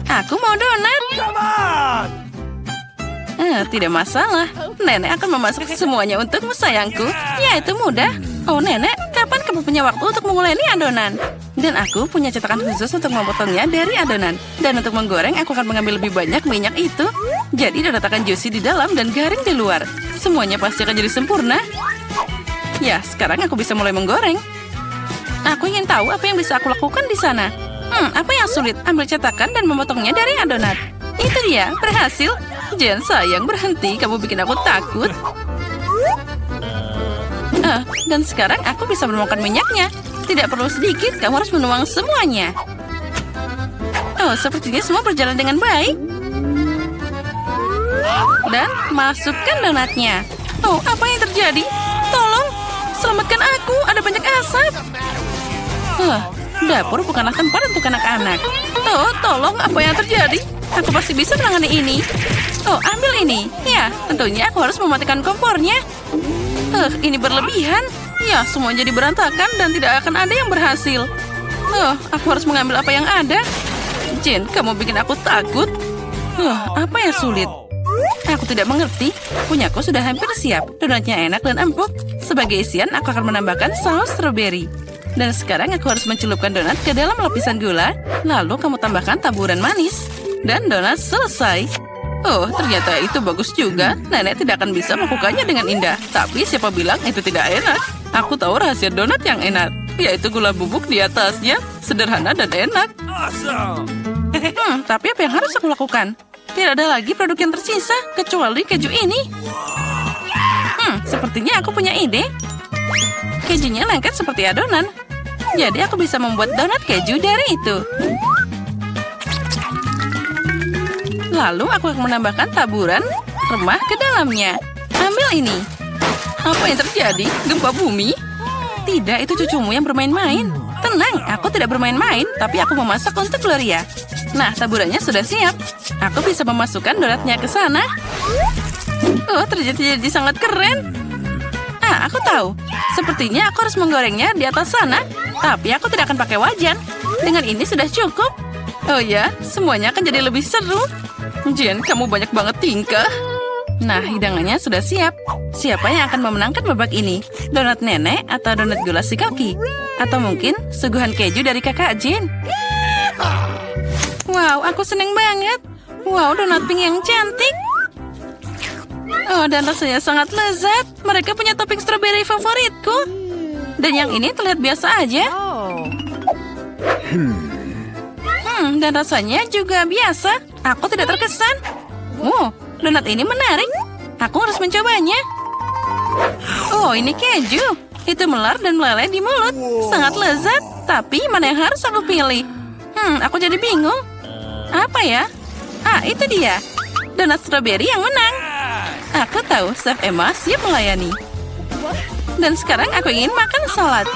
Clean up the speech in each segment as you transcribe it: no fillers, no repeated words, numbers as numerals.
Aku mau donat. Tidak masalah. Nenek akan memasak semuanya untukmu, sayangku. Ya, itu mudah. Oh, Nenek, kapan kamu punya waktu untuk menguleni adonan? Dan aku punya cetakan khusus untuk memotongnya dari adonan. Dan untuk menggoreng, aku akan mengambil lebih banyak minyak itu. Jadi donat akan juicy di dalam dan garing di luar. Semuanya pasti akan jadi sempurna. Ya, sekarang aku bisa mulai menggoreng. Aku ingin tahu apa yang bisa aku lakukan di sana. Apa yang sulit? Ambil cetakan dan memotongnya dari adonan. Itu dia, berhasil. Jen, sayang, berhenti. Kamu bikin aku takut. Dan sekarang aku bisa menuangkan minyaknya. Tidak perlu sedikit, kamu harus menuang semuanya. Oh, sepertinya semua berjalan dengan baik. Dan masukkan donatnya. Oh, apa yang terjadi? Tolong, selamatkan aku. Ada banyak asap. Dapur bukanlah tempat untuk anak-anak. Oh, tolong, apa yang terjadi? Aku pasti bisa menangani ini. Oh, ambil ini. Ya, tentunya aku harus mematikan kompornya. Ini berlebihan. Ya, semua jadi berantakan dan tidak akan ada yang berhasil. Aku harus mengambil apa yang ada. Jen, kamu bikin aku takut. Apa yang sulit? Aku tidak mengerti. Punyaku sudah hampir siap. Donatnya enak dan empuk. Sebagai isian, aku akan menambahkan saus stroberi. Dan sekarang aku harus mencelupkan donat ke dalam lapisan gula. Lalu kamu tambahkan taburan manis. Dan donat selesai. Oh, ternyata itu bagus juga. Nenek tidak akan bisa melakukannya dengan indah. Tapi siapa bilang itu tidak enak? Aku tahu rahasia donat yang enak, yaitu gula bubuk di atasnya. Sederhana dan enak. Tapi apa yang harus aku lakukan? Tidak ada lagi produk yang tersisa, kecuali keju ini. Sepertinya aku punya ide. Kejunya lengket seperti adonan. Jadi aku bisa membuat donat keju dari itu. Lalu aku akan menambahkan taburan remah ke dalamnya. Ambil ini. Apa yang terjadi? Gempa bumi? Tidak, itu cucumu yang bermain-main. Tenang, aku tidak bermain-main, tapi aku memasak untuk Gloria. Nah, taburannya sudah siap. Aku bisa memasukkan donatnya ke sana. Oh, ternyata jadi sangat keren. Aku tahu. Sepertinya aku harus menggorengnya di atas sana. Tapi aku tidak akan pakai wajan. Dengan ini sudah cukup. Oh ya, semuanya akan jadi lebih seru. Jen, kamu banyak banget tingkah. Nah, hidangannya sudah siap. Siapa yang akan memenangkan babak ini? Donat nenek atau donat gula si Koki? Atau mungkin suguhan keju dari kakak Jen? Wow, aku seneng banget. Wow, donat pink yang cantik. Oh, dan rasanya sangat lezat. Mereka punya topping stroberi favoritku. Dan yang ini terlihat biasa aja. Dan rasanya juga biasa. Aku tidak terkesan. Donat ini menarik. Aku harus mencobanya. Oh, ini keju. Itu melar dan meleleh di mulut. Sangat lezat. Tapi mana yang harus aku pilih? Aku jadi bingung. Apa ya? Itu dia. Donat stroberi yang menang. Aku tahu, Chef Emma siap melayani. Dan sekarang aku ingin makan salad.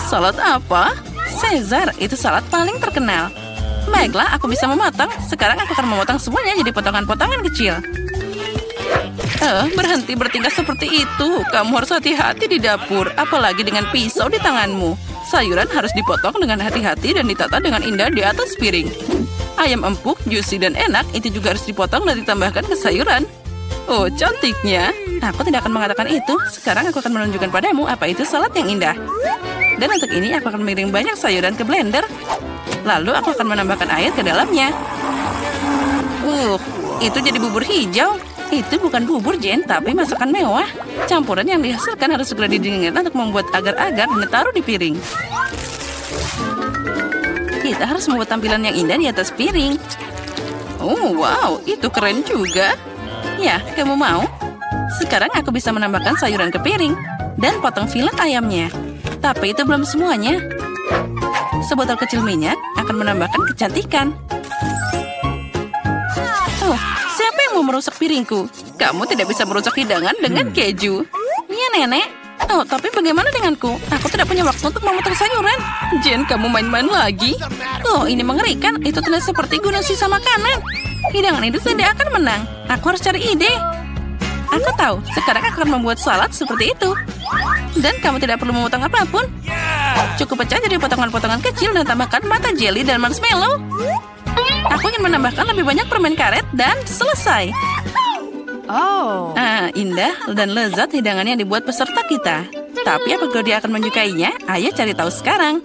Salad apa? Caesar, itu salad paling terkenal. Baiklah, aku bisa memotong. Sekarang aku akan memotong semuanya jadi potongan-potongan kecil. Berhenti bertingkah seperti itu. Kamu harus hati-hati di dapur, apalagi dengan pisau di tanganmu. Sayuran harus dipotong dengan hati-hati dan ditata dengan indah di atas piring. Ayam empuk, juicy dan enak, itu juga harus dipotong dan ditambahkan ke sayuran. Oh, cantiknya. Aku tidak akan mengatakan itu. Sekarang aku akan menunjukkan padamu apa itu salad yang indah. Dan untuk ini aku akan mengirim banyak sayuran ke blender. Lalu aku akan menambahkan air ke dalamnya. Itu jadi bubur hijau. Itu bukan bubur, Jen, tapi masakan mewah. Campuran yang dihasilkan harus segera didinginkan untuk membuat agar-agar dan ditaruh di piring. Kita harus membuat tampilan yang indah di atas piring. Oh, wow, itu keren juga. Ya, kamu mau? Sekarang aku bisa menambahkan sayuran ke piring dan potong filet ayamnya. Tapi itu belum semuanya. Sebotol kecil minyak akan menambahkan kecantikan. Oh, siapa yang mau merusak piringku? Kamu tidak bisa merusak hidangan dengan keju. Iya, Nenek. Oh, tapi bagaimana denganku? Aku tidak punya waktu untuk memotong sayuran. Jen, kamu main-main lagi? Oh, ini mengerikan. Itu terlihat seperti gunung sisa makanan. Hidangan itu tidak akan menang. Aku harus cari ide. Aku tahu. Sekarang aku akan membuat salad seperti itu. Dan kamu tidak perlu memotong apapun. Cukup pecah jadi potongan-potongan kecil dan tambahkan mata jelly dan marshmallow. Aku ingin menambahkan lebih banyak permen karet dan selesai. Indah dan lezat hidangan yang dibuat peserta kita. Tapi apa Gloria akan menyukainya? Ayo cari tahu sekarang.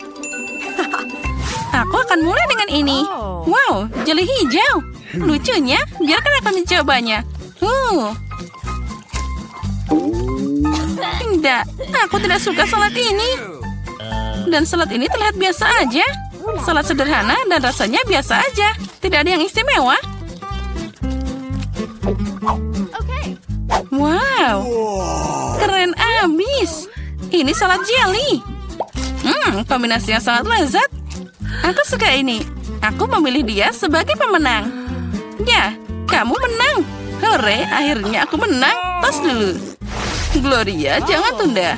Aku akan mulai dengan ini. Wow, jeli hijau. Lucunya, biarkan aku mencobanya. Tidak, aku tidak suka salad ini. Dan salad ini terlihat biasa aja. Salad sederhana dan rasanya biasa aja. Tidak ada yang istimewa. Wow, keren abis. Ini salad jelly. Kombinasi yang sangat lezat. Aku suka ini. Aku memilih dia sebagai pemenang. Ya, kamu menang. Hore, akhirnya aku menang. Tos dulu. Gloria, jangan tunda.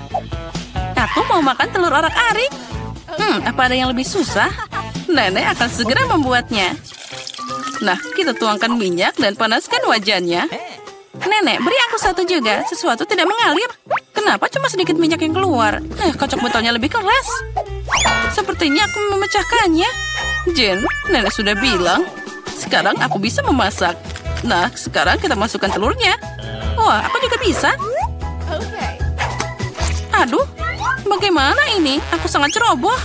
Aku mau makan telur orak-arik. Apa ada yang lebih susah? Nenek akan segera membuatnya. Nah, kita tuangkan minyak dan panaskan wajannya. Nenek, beri aku satu juga. Sesuatu tidak mengalir. Kenapa cuma sedikit minyak yang keluar? Kocok botolnya lebih keras. Sepertinya aku memecahkannya. Jen, nenek sudah bilang. Sekarang aku bisa memasak. Nah, sekarang kita masukkan telurnya. Wah, aku juga bisa. Aduh, bagaimana ini? Aku sangat ceroboh.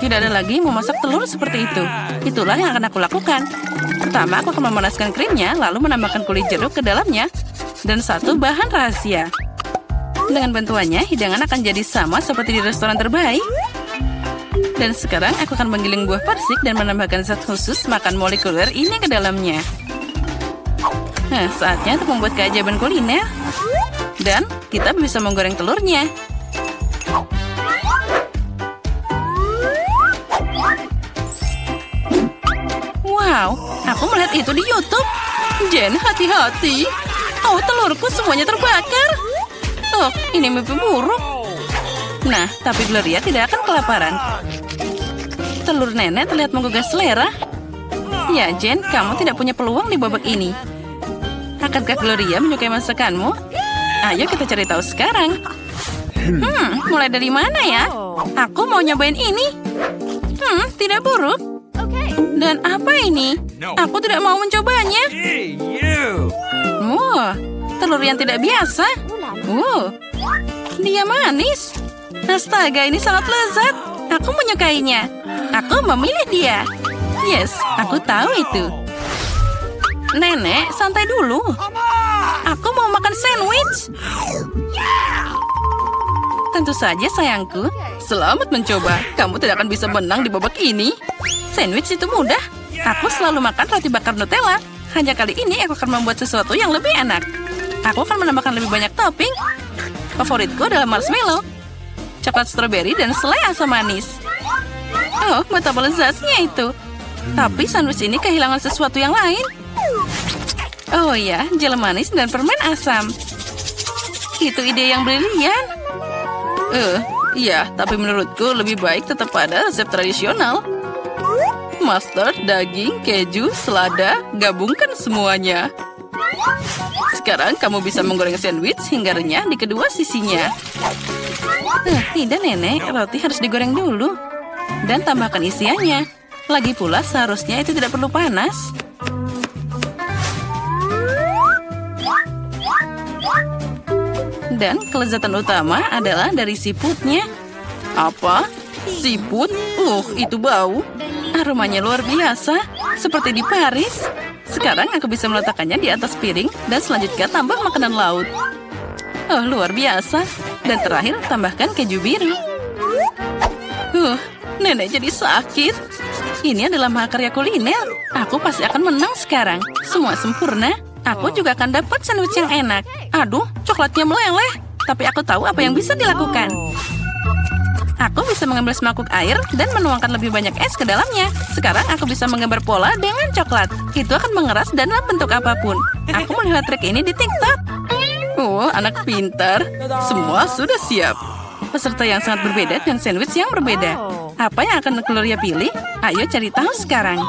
Tidak ada lagi memasak telur seperti itu. Itulah yang akan aku lakukan. Pertama, aku akan memanaskan krimnya, lalu menambahkan kulit jeruk ke dalamnya. Dan satu bahan rahasia. Dengan bantuannya, hidangan akan jadi sama seperti di restoran terbaik. Dan sekarang aku akan menggiling buah persik dan menambahkan zat khusus makan molekuler ini ke dalamnya. Nah, saatnya untuk membuat keajaiban kuliner. Dan kita bisa menggoreng telurnya. Wow, aku melihat itu di YouTube. Jen, hati-hati. Oh, telurku semuanya terbakar. Oh, ini mimpi buruk. Nah, tapi Gloria tidak akan kelaparan. Telur nenek terlihat menggugah selera. Ya, Jen, kamu tidak punya peluang di babak ini. Akankah Gloria menyukai masakanmu? Ayo kita cari tahu sekarang. Mulai dari mana ya? Aku mau nyobain ini. Tidak buruk. Dan apa ini? Aku tidak mau mencobanya. Wah, telur yang tidak biasa. Dia manis. Astaga, ini sangat lezat. Aku menyukainya. Aku memilih dia. Yes, aku tahu itu. Nenek, santai dulu. Aku mau makan sandwich. Tentu saja, sayangku. Selamat mencoba. Kamu tidak akan bisa menang di babak ini. Sandwich itu mudah. Aku selalu makan roti bakar Nutella. Hanya kali ini aku akan membuat sesuatu yang lebih enak. Aku akan menambahkan lebih banyak topping. Favoritku adalah marshmallow, coklat stroberi, dan selai asam manis. Oh, betapa lezatnya itu. Tapi sandwich ini kehilangan sesuatu yang lain. Oh ya, jel manis dan permen asam. Itu ide yang brilian. Iya, tapi menurutku lebih baik tetap pada resep tradisional. Mustard, daging, keju, selada, gabungkan semuanya. Sekarang kamu bisa menggoreng sandwich hingga renyah di kedua sisinya. Tidak, Nenek. Roti harus digoreng dulu. Dan tambahkan isiannya. Lagi pula seharusnya itu tidak perlu panas. Dan kelezatan utama adalah dari siputnya. Apa? Siput? Itu bau. Aromanya luar biasa. Seperti di Paris. Sekarang aku bisa meletakkannya di atas piring. Dan selanjutnya tambah makanan laut. Luar biasa. Dan terakhir tambahkan keju biru. Nenek jadi sakit. Ini adalah mahakarya kuliner. Aku pasti akan menang sekarang. Semua sempurna. Aku juga akan dapat sandwich yang enak. Aduh, coklatnya meleleh. Tapi aku tahu apa yang bisa dilakukan. Aku bisa mengambil semangkuk air dan menuangkan lebih banyak es ke dalamnya. Sekarang aku bisa menggambar pola dengan coklat. Itu akan mengeras dalam bentuk apapun. Aku melihat trik ini di TikTok. Anak pintar. Semua sudah siap. Peserta yang sangat berbeda dan sandwich yang berbeda. Apa yang akan Gloria pilih? Ayo cari tahu sekarang.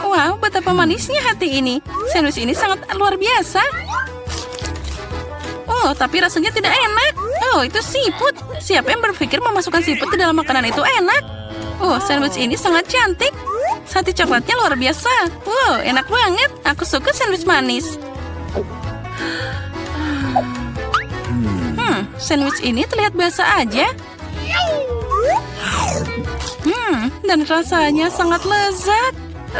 Wow, betapa manisnya hati ini. Sandwich ini sangat luar biasa. Tapi rasanya tidak enak. Itu siput. Siapa yang berpikir memasukkan siput ke dalam makanan itu enak? Oh, sandwich ini sangat cantik. Sate coklatnya luar biasa. Wow, enak banget. Aku suka sandwich manis. Sandwich ini terlihat biasa aja. Dan rasanya sangat lezat.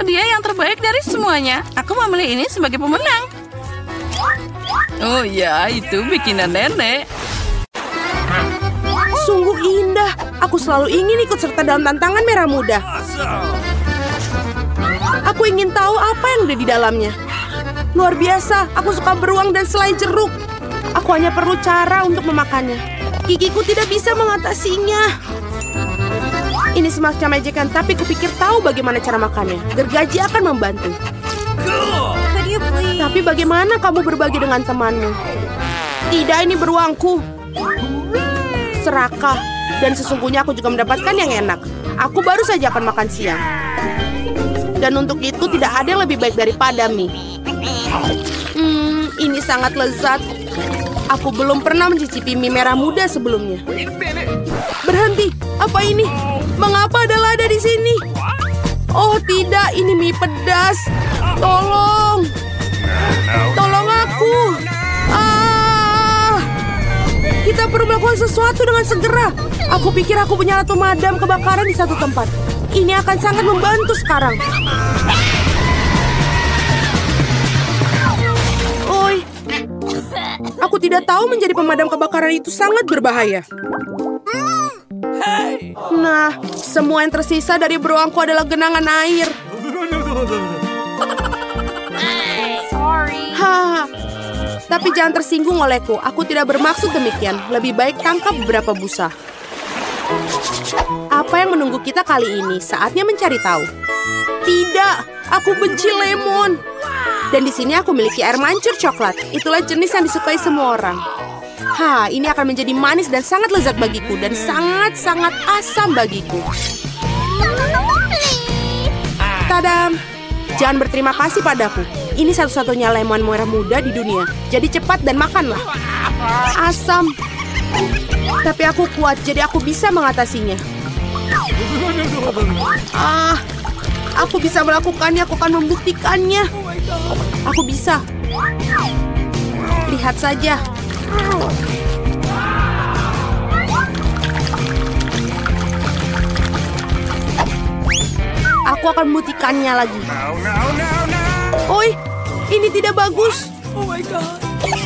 Dia yang terbaik dari semuanya. Aku memilih ini sebagai pemenang. Oh ya, itu bikinan nenek. Sungguh indah. Aku selalu ingin ikut serta dalam tantangan merah muda. Aku ingin tahu apa yang ada di dalamnya. Luar biasa, aku suka beruang dan selai jeruk. Aku hanya perlu cara untuk memakannya. Gigiku tidak bisa mengatasinya. Ini semacam ejekan, tapi kupikir tahu bagaimana cara makannya. Gergaji akan membantu. Tapi bagaimana kamu berbagi dengan temanmu? Tidak, ini beruangku. Serakah. Dan sesungguhnya aku juga mendapatkan yang enak. Aku baru saja akan makan siang. Dan untuk itu tidak ada yang lebih baik daripada mie. Ini sangat lezat. Aku belum pernah mencicipi mie merah muda sebelumnya. Berhenti, apa ini? Mengapa ada lada di sini? Oh tidak, ini mie pedas. Tolong. Tolong aku. Kita perlu melakukan sesuatu dengan segera. Aku pikir aku punya alat pemadam kebakaran di satu tempat. Ini akan sangat membantu sekarang. Oi, aku tidak tahu menjadi pemadam kebakaran itu sangat berbahaya. Nah, semua yang tersisa dari beruangku adalah genangan air. Haha. Tapi jangan tersinggung olehku. Aku tidak bermaksud demikian. Lebih baik tangkap beberapa busa. Apa yang menunggu kita kali ini? Saatnya mencari tahu. Tidak, aku benci lemon. Dan di sini aku memiliki air mancur coklat. Itulah jenis yang disukai semua orang. Ini akan menjadi manis dan sangat lezat bagiku. Dan sangat-sangat asam bagiku. Tadam! Jangan berterima kasih padaku. Ini satu-satunya lemon merah muda di dunia. Jadi cepat dan makanlah. Asam. Tapi aku kuat, jadi aku bisa mengatasinya. Aku bisa melakukannya, aku akan membuktikannya. Aku bisa. Lihat saja. Aku akan membuktikannya lagi. Oi, ini tidak bagus.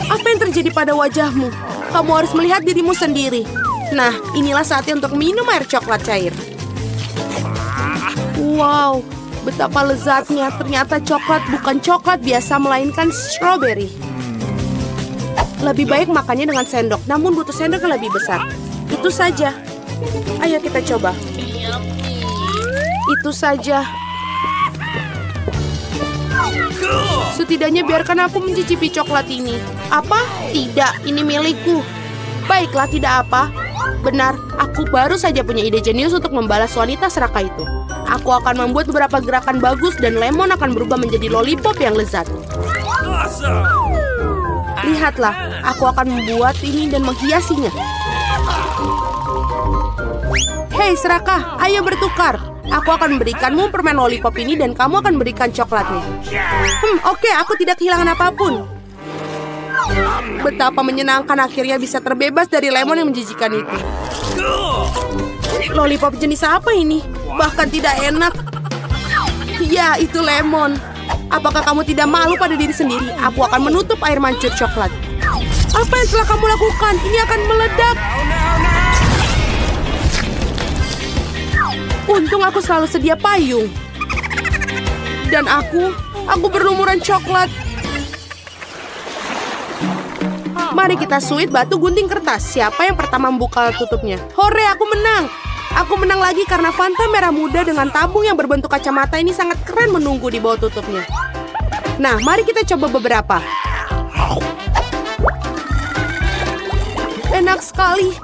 Apa yang terjadi pada wajahmu? Kamu harus melihat dirimu sendiri. Nah, inilah saatnya untuk minum air coklat cair. Wow, betapa lezatnya. Ternyata coklat bukan coklat biasa, melainkan strawberry. Lebih baik makannya dengan sendok, namun butuh sendok yang lebih besar. Itu saja. Ayo kita coba. Itu saja. Setidaknya biarkan aku mencicipi coklat ini. Apa? Tidak, ini milikku. Baiklah, tidak apa. Benar, aku baru saja punya ide jenius untuk membalas wanita serakah itu. Aku akan membuat beberapa gerakan bagus dan lemon akan berubah menjadi lollipop yang lezat. Lihatlah, aku akan membuat ini dan menghiasinya. Hei serakah, ayo bertukar. Aku akan memberikanmu permen lollipop ini dan kamu akan memberikan coklatnya. Oke, aku tidak kehilangan apapun. Betapa menyenangkan akhirnya bisa terbebas dari lemon yang menjijikan itu. Lollipop jenis apa ini? Bahkan tidak enak. Ya, itu lemon. Apakah kamu tidak malu pada diri sendiri? Aku akan menutup air mancur coklat. Apa yang telah kamu lakukan? Ini akan meledak. Untung aku selalu sedia payung. Dan aku berlumuran coklat. Mari kita suit batu gunting kertas. Siapa yang pertama membuka tutupnya? Hore, aku menang. Aku menang lagi karena Fanta merah muda dengan tabung yang berbentuk kacamata ini sangat keren menunggu di bawah tutupnya. Nah, mari kita coba beberapa. Enak sekali.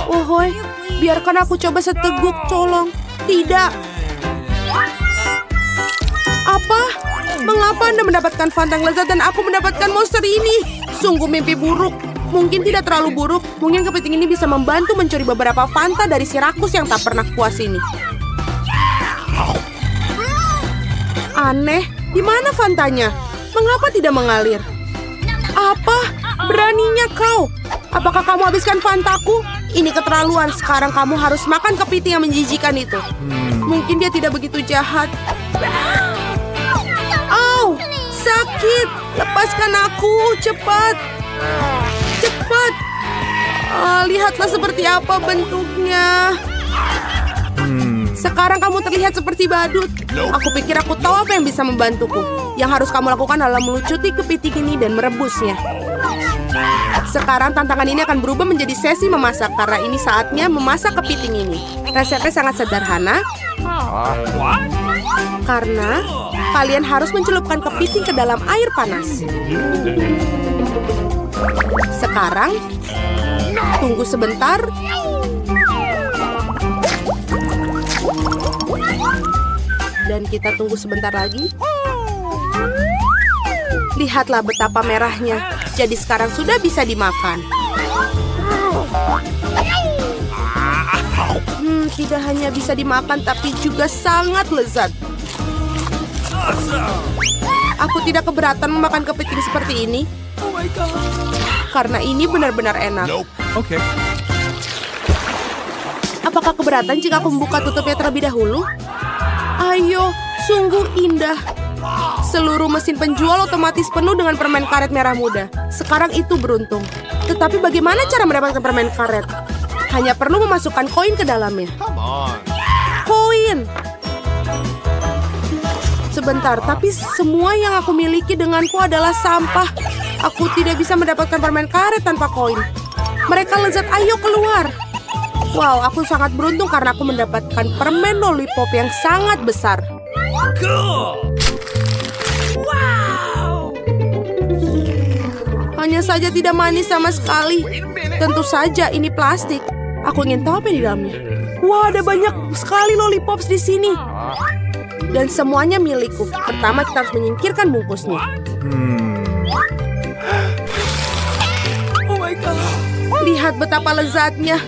Ohoi, biarkan aku coba seteguk, tolong. Tidak. Apa? Mengapa Anda mendapatkan Fanta yang lezat dan aku mendapatkan monster ini? Sungguh mimpi buruk. Mungkin tidak terlalu buruk. Mungkin kepiting ini bisa membantu mencuri beberapa Fanta dari si rakus yang tak pernah puas ini. Aneh, di mana Fantanya? Mengapa tidak mengalir? Apa? Beraninya kau? Apakah kamu habiskan Fantaku? Ini keterlaluan. Sekarang kamu harus makan kepiting yang menjijikan itu. Mungkin dia tidak begitu jahat. Au, sakit. Lepaskan aku, cepat. Cepat. Lihatlah seperti apa bentuknya. Sekarang kamu terlihat seperti badut. Aku pikir aku tahu apa yang bisa membantuku. Yang harus kamu lakukan adalah melucuti kepiting ini dan merebusnya. Sekarang tantangan ini akan berubah menjadi sesi memasak karena ini saatnya memasak kepiting ini. Resepnya sangat sederhana. Karena kalian harus mencelupkan kepiting ke dalam air panas. Sekarang tunggu sebentar. Dan kita tunggu sebentar lagi. Lihatlah betapa merahnya. Jadi sekarang sudah bisa dimakan. Tidak hanya bisa dimakan, tapi juga sangat lezat. Aku tidak keberatan memakan kepiting seperti ini. Karena ini benar-benar enak. Okay. Apakah keberatan jika aku membuka tutupnya terlebih dahulu? Ayo, sungguh indah. Seluruh mesin penjual otomatis penuh dengan permen karet merah muda. Sekarang itu beruntung. Tetapi bagaimana cara mendapatkan permen karet? Hanya perlu memasukkan koin ke dalamnya. Koin! Sebentar, tapi semua yang aku miliki denganku adalah sampah. Aku tidak bisa mendapatkan permen karet tanpa koin. Mereka lezat, ayo keluar. Wow, aku sangat beruntung karena aku mendapatkan permen lollipop yang sangat besar. Wow. Hanya saja tidak manis sama sekali. Tentu saja ini plastik. Aku ingin tahu apa yang di dalamnya. Wah, ada banyak sekali lollipops di sini. Dan semuanya milikku. Pertama kita harus menyingkirkan bungkusnya. Oh my God. Lihat betapa lezatnya.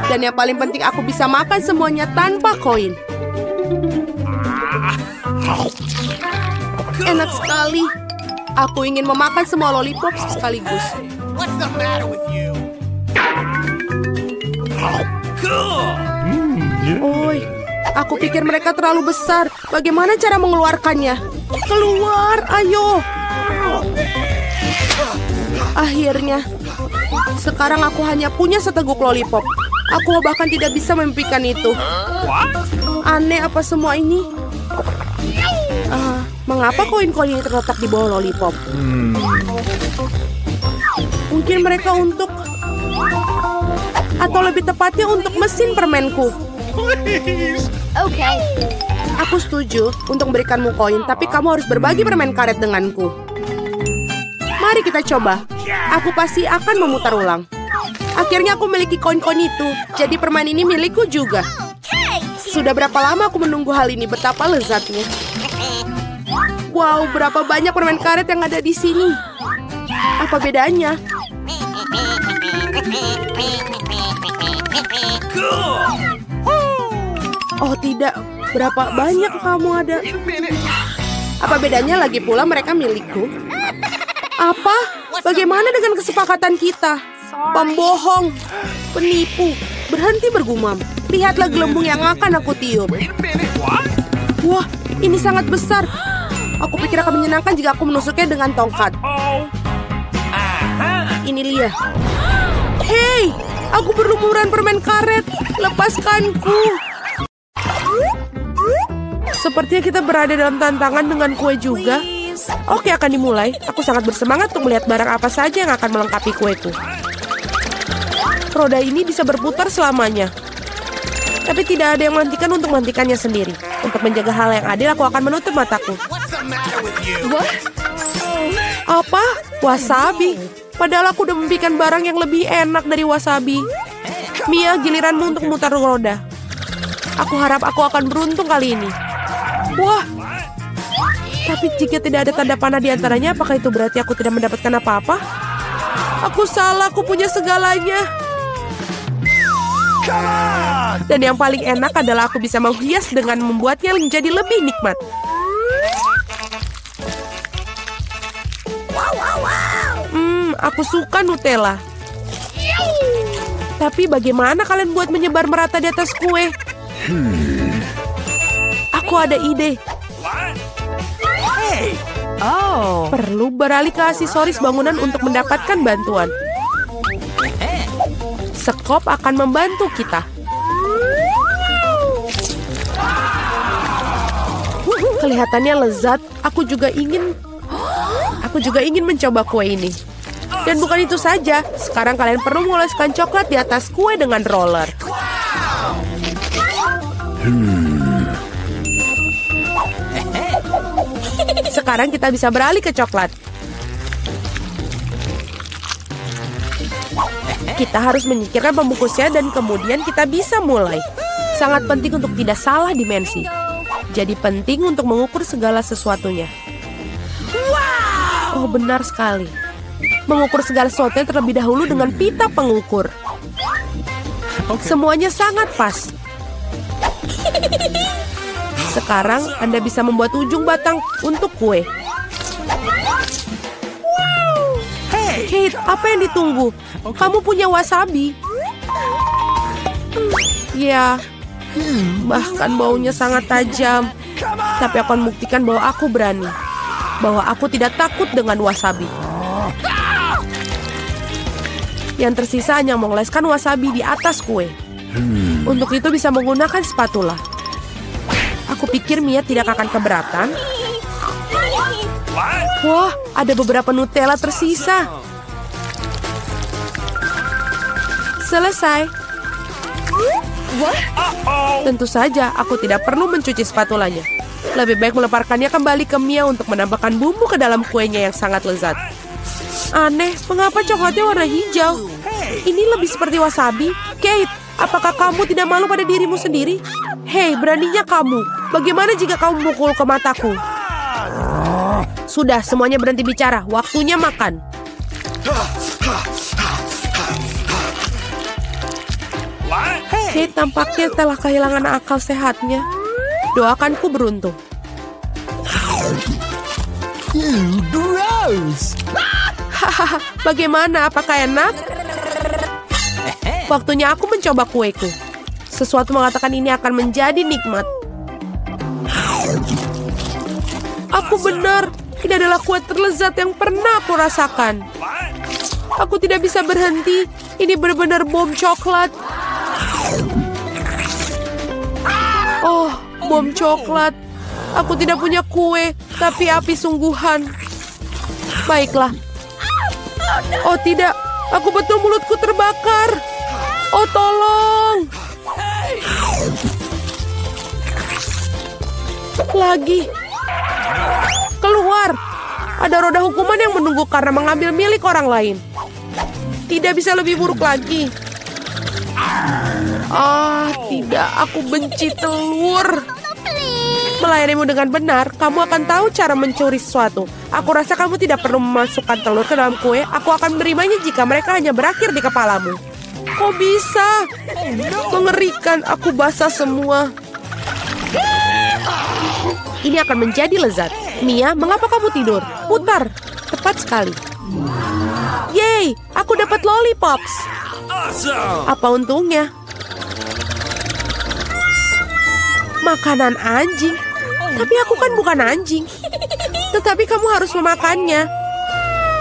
Dan yang paling penting aku bisa makan semuanya tanpa koin. Enak sekali. Aku ingin memakan semua lollipop sekaligus. What's the matter with you? Oi, aku pikir mereka terlalu besar. Bagaimana cara mengeluarkannya? Keluar, ayo. Akhirnya, sekarang aku hanya punya seteguk lollipop. Aku bahkan tidak bisa memimpikan itu. Aneh apa semua ini? Mengapa koin-koin ini terletak di bawah lollipop? Mungkin mereka untuk... Atau lebih tepatnya untuk mesin permenku. Oke. Aku setuju untuk memberikanmu koin, tapi kamu harus berbagi permen karet denganku. Mari kita coba. Aku pasti akan memutar ulang. Akhirnya aku memiliki koin-koin itu, jadi permen ini milikku juga. Sudah berapa lama aku menunggu hal ini, betapa lezatnya. Wow, berapa banyak permen karet yang ada di sini. Apa bedanya? Oh tidak, berapa banyak kamu ada? Apa bedanya lagi pula mereka milikku? Apa? Bagaimana dengan kesepakatan kita? Pembohong, penipu, berhenti bergumam. Lihatlah gelembung yang akan aku tiup. Wah, ini sangat besar. Aku pikir akan menyenangkan jika aku menusuknya dengan tongkat. Ini Lia. Hei, aku berlumuran permen karet. Lepaskanku. Sepertinya kita berada dalam tantangan dengan kue juga. Oke, akan dimulai. Aku sangat bersemangat untuk melihat barang apa saja yang akan melengkapi kueku. Roda ini bisa berputar selamanya. Tapi tidak ada yang menghentikan untuk menghentikannya sendiri. Untuk menjaga hal yang adil, aku akan menutup mataku. Apa? Wasabi? Padahal aku udah membikin barang yang lebih enak dari wasabi. Mia, giliranmu untuk memutar roda. Aku harap aku akan beruntung kali ini. Wah! Tapi jika tidak ada tanda panah di antaranya, apakah itu berarti aku tidak mendapatkan apa-apa? Aku salah, aku punya segalanya. Dan yang paling enak adalah aku bisa menghias dengan membuatnya menjadi lebih nikmat. Aku suka Nutella. Tapi bagaimana kalian buat menyebar merata di atas kue? Aku ada ide. Perlu beralih ke aksesoris bangunan untuk mendapatkan bantuan. Sekop akan membantu kita. Kelihatannya lezat. Aku juga ingin mencoba kue ini. Dan bukan itu saja, sekarang kalian perlu mengoleskan coklat di atas kue dengan roller. Sekarang kita bisa beralih ke coklat. Kita harus menyingkirkan pembungkusnya dan kemudian kita bisa mulai. Sangat penting untuk tidak salah dimensi. Jadi penting untuk mengukur segala sesuatunya. Oh, benar sekali. Mengukur segala sesuatunya terlebih dahulu dengan pita pengukur. Semuanya sangat pas. Sekarang Anda bisa membuat ujung batang untuk kue. Kate, apa yang ditunggu? Kamu punya wasabi? Ya, bahkan baunya sangat tajam. Tapi aku akan buktikan bahwa aku berani. Bahwa aku tidak takut dengan wasabi. Yang tersisa hanya mengoleskan wasabi di atas kue. Untuk itu bisa menggunakan spatula. Aku pikir Mia tidak akan keberatan. Wah, ada beberapa Nutella tersisa. Selesai. Tentu saja aku tidak perlu mencuci spatulanya. Lebih baik meleparkannya kembali ke Mia untuk menambahkan bumbu ke dalam kuenya yang sangat lezat. Aneh, mengapa coklatnya warna hijau? Ini lebih seperti wasabi. Kate, apakah kamu tidak malu pada dirimu sendiri? Hei, beraninya kamu. Bagaimana jika kamu memukul ke mataku? Sudah, semuanya berhenti bicara. Waktunya makan. Kate tampaknya telah kehilangan akal sehatnya. Doakanku beruntung. Gross! Hahaha, bagaimana? Apakah enak? Waktunya aku mencoba kueku. Sesuatu mengatakan ini akan menjadi nikmat. Aku benar. Ini adalah kue terlezat yang pernah aku rasakan. Aku tidak bisa berhenti. Ini benar-benar bom coklat. Oh, bom coklat. Aku tidak punya kue, tapi api sungguhan. Baiklah. Oh tidak, aku betul mulutku terbakar. Oh tolong. Lagi. Keluar. Ada roda hukuman yang menunggu karena mengambil milik orang lain. Tidak bisa lebih buruk lagi. Tidak, aku benci telur. Melayanimu dengan benar, kamu akan tahu cara mencuri sesuatu. Aku rasa kamu tidak perlu memasukkan telur ke dalam kue. Aku akan menerimanya jika mereka hanya berakhir di kepalamu. Kok bisa? Mengerikan, aku basah semua. Ini akan menjadi lezat. Mia, mengapa kamu tidur? Putar. Tepat sekali. Yeay, aku dapat lollipops. Apa untungnya? Makanan anjing. Tapi aku kan bukan anjing. Tetapi kamu harus memakannya.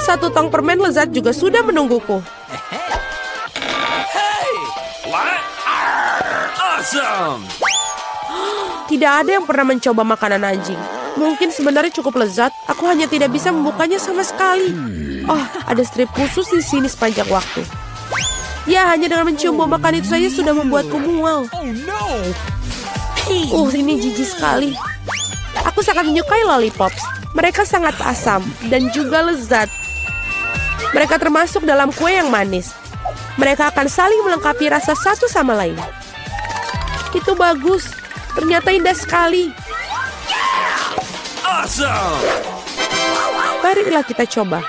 1 tong permen lezat juga sudah menungguku. Tidak ada yang pernah mencoba makanan anjing. Mungkin sebenarnya cukup lezat. Aku hanya tidak bisa membukanya sama sekali. Oh, ada strip khusus di sini sepanjang waktu. Ya, hanya dengan mencium bau makan itu saja sudah membuatku mual. Ini jijik sekali. Aku sangat menyukai lollipops. Mereka sangat asam dan juga lezat. Mereka termasuk dalam kue yang manis. Mereka akan saling melengkapi rasa satu sama lain. Itu bagus. Ternyata indah sekali. Marilah kita coba.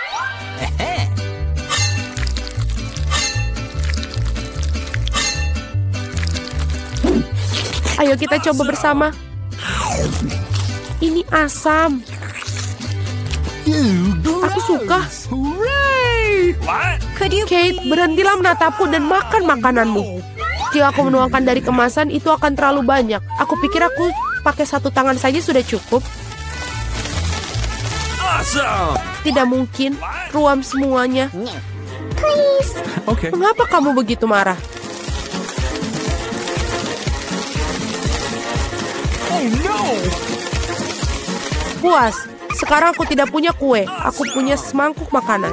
Ayo kita coba bersama. Ini asam. Aku suka. Kate, berhentilah menatapku dan makan makananmu. Jika aku menuangkan dari kemasan, itu akan terlalu banyak. Aku pikir aku pakai satu tangan saja sudah cukup. Tidak mungkin. Ruam semuanya. Mengapa kamu begitu marah? Puas. Sekarang aku tidak punya kue. Aku punya semangkuk makanan.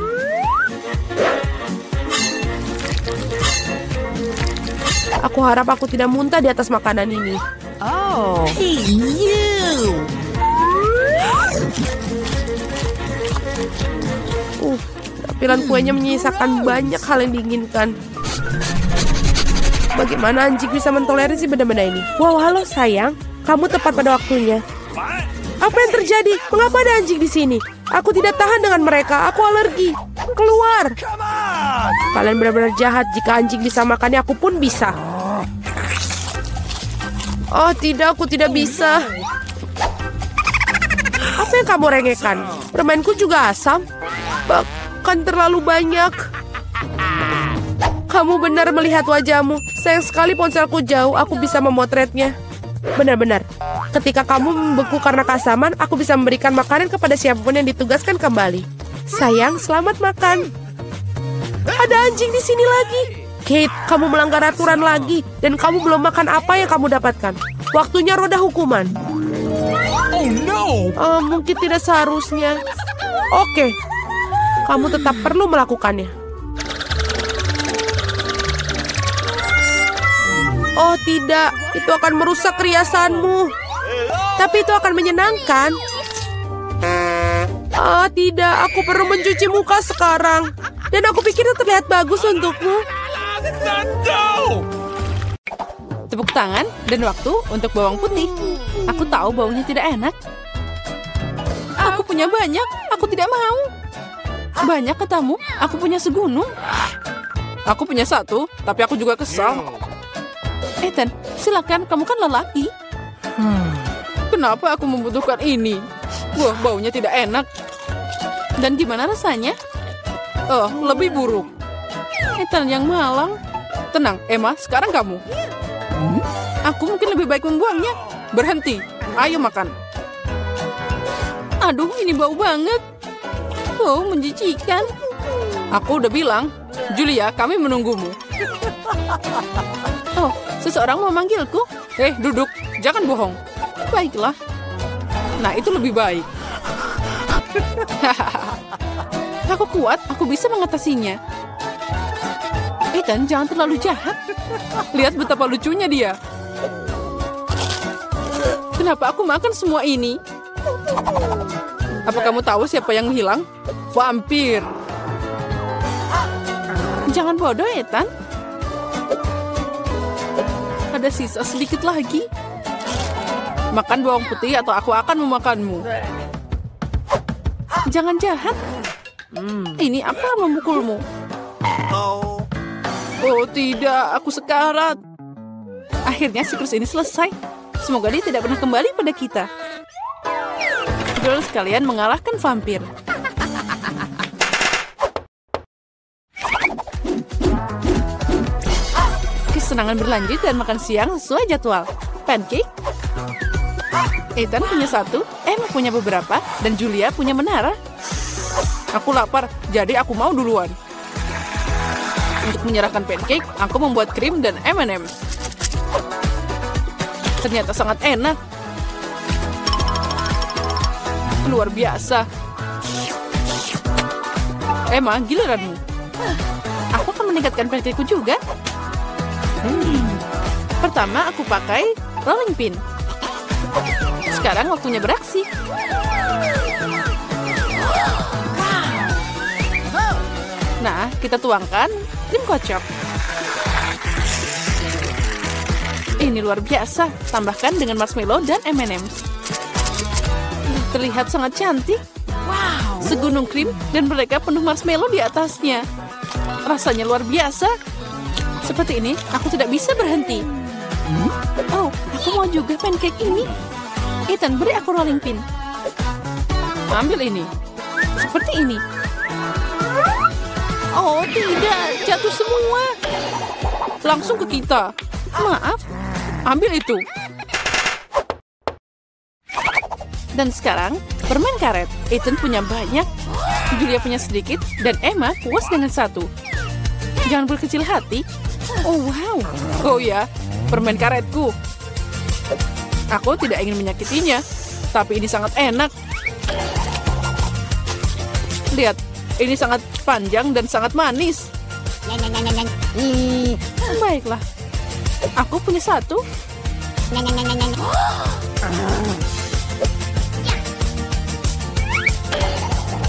Aku harap aku tidak muntah di atas makanan ini. Hey, you! Tampilan kuenya menyisakan banyak hal yang diinginkan. Bagaimana anjing bisa mentolerir si benda-benda ini? Wow, halo sayang. Kamu tepat pada waktunya. Apa yang terjadi? Mengapa ada anjing di sini? Aku tidak tahan dengan mereka. Aku alergi. Keluar. Kalian benar-benar jahat. Jika anjing bisa makannya, aku pun bisa. Oh tidak, aku tidak bisa. Apa yang kamu rengekkan? Permainku juga asam. Bahkan terlalu banyak. Kamu benar melihat wajahmu. Sayang sekali ponselku jauh. Aku bisa memotretnya. Benar-benar. Ketika kamu membeku karena keasaman, aku bisa memberikan makanan kepada siapapun yang ditugaskan kembali. Sayang, selamat makan. Ada anjing di sini lagi. Kate, kamu melanggar aturan lagi. Dan kamu belum makan apa yang kamu dapatkan. Waktunya roda hukuman. Mungkin tidak seharusnya. Oke. Kamu tetap perlu melakukannya. Oh tidak, itu akan merusak riasanmu. Tapi itu akan menyenangkan. Tidak, aku perlu mencuci muka sekarang. Dan aku pikir itu terlihat bagus untukmu. Tepuk tangan dan waktu untuk bawang putih. Aku tahu baunya tidak enak. Aku punya banyak, aku tidak mau. Banyak katamu, aku punya segunung. Aku punya satu, tapi aku juga kesal. Ethan, silakan, kamu kan lelaki. Kenapa aku membutuhkan ini? Wah, baunya tidak enak. Dan gimana rasanya? Oh, lebih buruk. Ethan yang malang. Tenang, Emma, sekarang kamu. Aku mungkin lebih baik membuangnya. Berhenti, ayo makan. Aduh, ini bau banget. Oh, menjijikan. Aku udah bilang, Julia, kami menunggumu. Oh, seseorang memanggilku. Duduk, jangan bohong. Baiklah. Nah, itu lebih baik. Aku kuat, aku bisa mengatasinya. Ethan, jangan terlalu jahat. Lihat betapa lucunya dia. Kenapa aku makan semua ini? Apa kamu tahu siapa yang hilang? Vampir. Jangan bodoh, Ethan. Ada sisa sedikit lagi. Makan bawang putih atau aku akan memakanmu. Jangan jahat. Ini apa memukulmu? Oh tidak, aku sekarat. Akhirnya siklus ini selesai. Semoga dia tidak pernah kembali pada kita. Girls, kalian mengalahkan vampir. Kesenangan berlanjut dan makan siang sesuai jadwal. Pancake. Ethan punya satu, Emma punya beberapa, dan Julia punya menara. Aku lapar, jadi aku mau duluan. Untuk menyerahkan pancake, aku membuat krim dan M&M's. Ternyata sangat enak. Luar biasa. Emma, giliranmu. Aku akan meningkatkan pancakeku juga. Pertama, aku pakai rolling pin. Sekarang waktunya beraksi. Nah, kita tuangkan krim kocok. Ini luar biasa. Tambahkan dengan marshmallow dan M&M's. Terlihat sangat cantik. Wow, segunung krim dan mereka penuh marshmallow di atasnya. Rasanya luar biasa. Seperti ini, aku tidak bisa berhenti. Oh, aku mau mau juga pancake ini. Ethan, beri aku rolling pin. Ambil ini. Seperti ini. Oh, tidak. Jatuh semua. Langsung ke kita. Maaf. Ambil itu. Dan sekarang, permen karet. Ethan punya banyak. Julia punya sedikit. Dan Emma puas dengan satu. Jangan berkecil hati. Oh, wow. Oh ya, permen karetku. Aku tidak ingin menyakitinya. Tapi ini sangat enak. Lihat, ini sangat panjang dan sangat manis. Baiklah. Aku punya satu.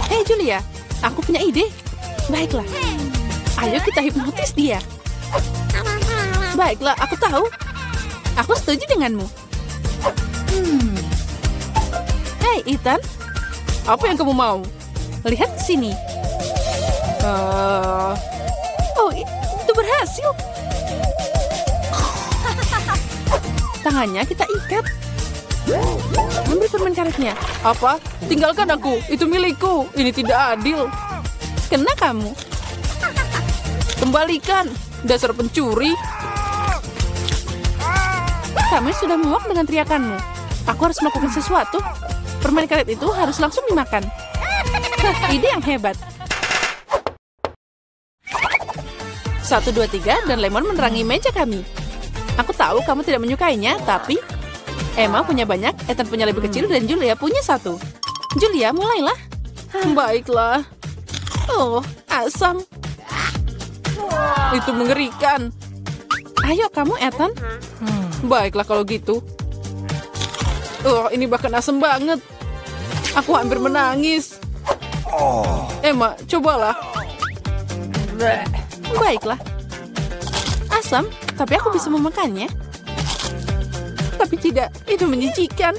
Hei Julia, aku punya ide. Baiklah. Ayo kita hipnotis dia. Baiklah, aku tahu. Aku setuju denganmu. Hei Ethan, apa yang kamu mau? Lihat ke sini. Oh, itu berhasil. Tangannya kita ikat. Ambil permen karetnya. Apa? Tinggalkan aku. Itu milikku. Ini tidak adil. Kena kamu. Kembalikan. Dasar pencuri. Kamu sudah muak dengan teriakanmu. Aku harus melakukan sesuatu. Permen karet itu harus langsung dimakan. Ide yang hebat. 1, 2, 3 dan lemon menerangi meja kami. Aku tahu kamu tidak menyukainya, tapi Emma punya banyak, Ethan punya lebih kecil, dan Julia punya satu. Julia, mulailah. Baiklah. Oh, asam. Itu mengerikan. Ayo kamu, Ethan. Baiklah kalau gitu. Oh, ini bahkan asam banget. Aku hampir menangis. Emma, cobalah. Baiklah. Asam, tapi aku bisa memakannya. Tapi tidak, itu menjijikan.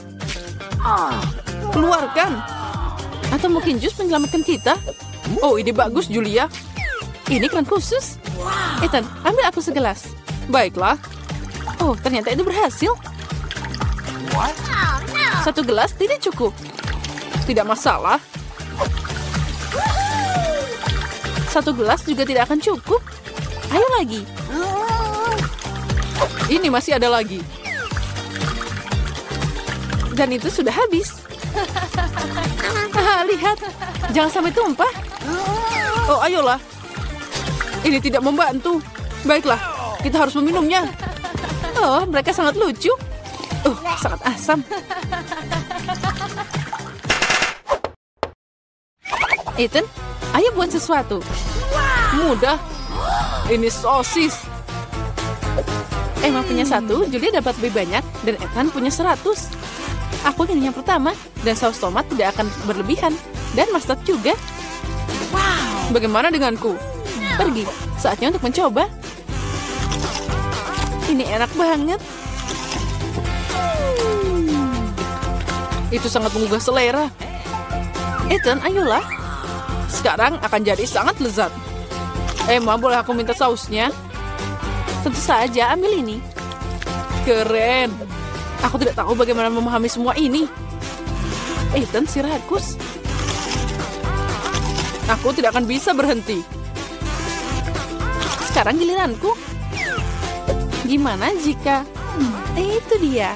Keluarkan. Atau mungkin jus menyelamatkan kita. Oh, ide bagus, Julia. Ini kan khusus. Ethan, ambil aku segelas. Baiklah. Oh, ternyata itu berhasil. Satu gelas tidak cukup. Tidak masalah. Satu gelas juga tidak akan cukup. Ayo lagi. Ini masih ada lagi. Dan itu sudah habis. Lihat. Jangan sampai tumpah. Oh, ayolah. Ini tidak membantu. Baiklah, kita harus meminumnya. Oh, mereka sangat lucu. Sangat asam. Ethan, ayo buat sesuatu. Mudah. Ini sosis. Emma punya satu, Julia dapat lebih banyak, dan Ethan punya 100. Aku ingin yang pertama, dan saus tomat tidak akan berlebihan. Dan mustard juga. Wow. Bagaimana denganku? Pergi, saatnya untuk mencoba. Ini enak banget. Itu sangat menggugah selera. Ethan, ayolah. Sekarang akan jadi sangat lezat. Emma, boleh aku minta sausnya? Tentu saja, ambil ini. Keren. Aku tidak tahu bagaimana memahami semua ini. Ethan, si rakus. Aku tidak akan bisa berhenti. Sekarang giliranku. Gimana jika... itu dia.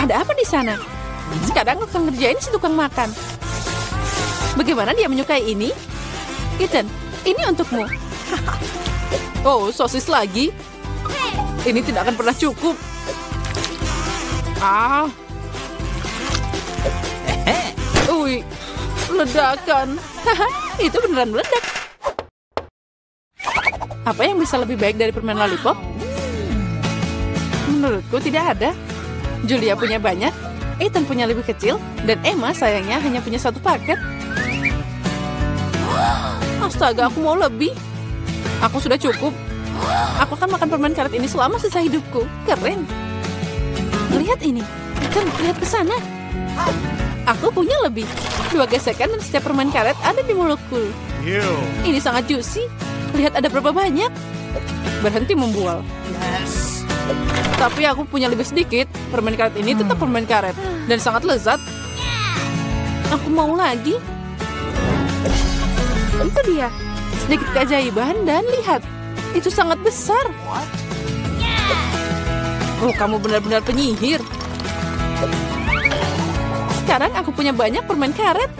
Ada apa di sana? Sekarang aku akan ngerjain si tukang makan. Bagaimana dia menyukai ini? Ethan, ini untukmu. Oh, sosis lagi? Ini tidak akan pernah cukup. Ui, ledakan. Itu beneran meledak. Apa yang bisa lebih baik dari permen lollipop? Menurutku tidak ada. Julia punya banyak, Ethan punya lebih kecil, dan Emma sayangnya hanya punya satu paket. Astaga, aku mau lebih. Aku sudah cukup. Aku akan makan permen karet ini selama sisa hidupku. Keren. Lihat ini. Ethan, lihat ke sana. Aku punya lebih. 2 gesekan dan setiap permen karet ada di mulutku. Ini sangat juicy. Lihat ada berapa banyak. Berhenti membual. Tapi aku punya lebih sedikit. Permen karet ini tetap permen karet. Dan sangat lezat. Aku mau lagi. Itu dia. Sedikit keajaiban dan lihat. Itu sangat besar. Oh, kamu benar-benar penyihir. Sekarang aku punya banyak permen karet.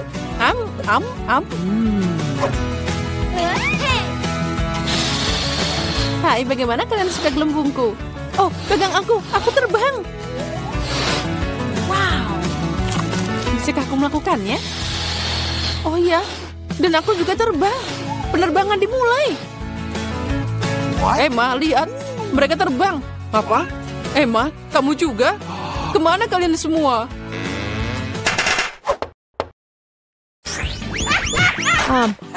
Hai, bagaimana kalian suka gelembungku? Oh, pegang aku terbang. Wow. Bisakah aku melakukannya? Oh iya, dan aku juga terbang. Penerbangan dimulai. Emma, lihat. Mereka terbang. Apa? Emma, kamu juga? Kemana kalian semua?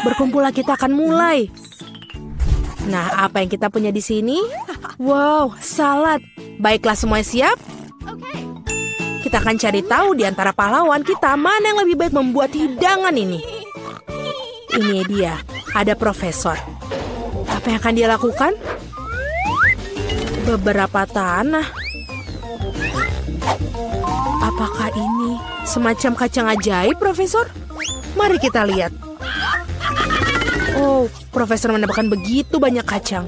Berkumpullah, kita akan mulai. Nah, apa yang kita punya di sini? Wow, salad. Baiklah, semuanya siap? Kita akan cari tahu di antara pahlawan kita mana yang lebih baik membuat hidangan ini. Ini dia, ada profesor. Apa yang akan dia lakukan? Beberapa tanah. Apakah ini semacam kacang ajaib, profesor? Mari kita lihat. Oh, profesor menambahkan begitu banyak kacang.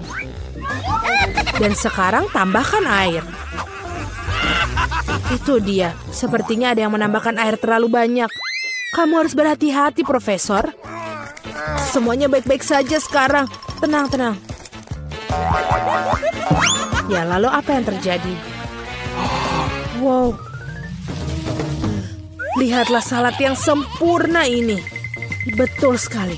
Dan sekarang tambahkan air. Itu dia. Sepertinya ada yang menambahkan air terlalu banyak. Kamu harus berhati-hati, profesor. Semuanya baik-baik saja sekarang. Tenang, tenang. Ya, lalu apa yang terjadi? Wow. Lihatlah salad yang sempurna ini. Betul sekali.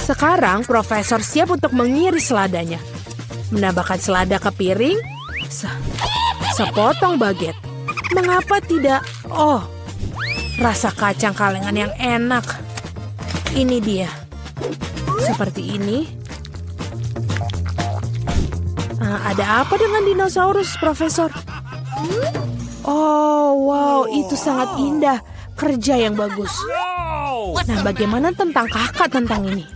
Sekarang profesor siap untuk mengiris seladanya. Menambahkan selada ke piring. Sepotong baget. Mengapa tidak? Oh, rasa kacang kalengan yang enak. Ini dia. Seperti ini. Ada apa dengan dinosaurus, profesor? Oh, wow, itu sangat indah. Kerja yang bagus. Nah, bagaimana tentang kakak tentang ini?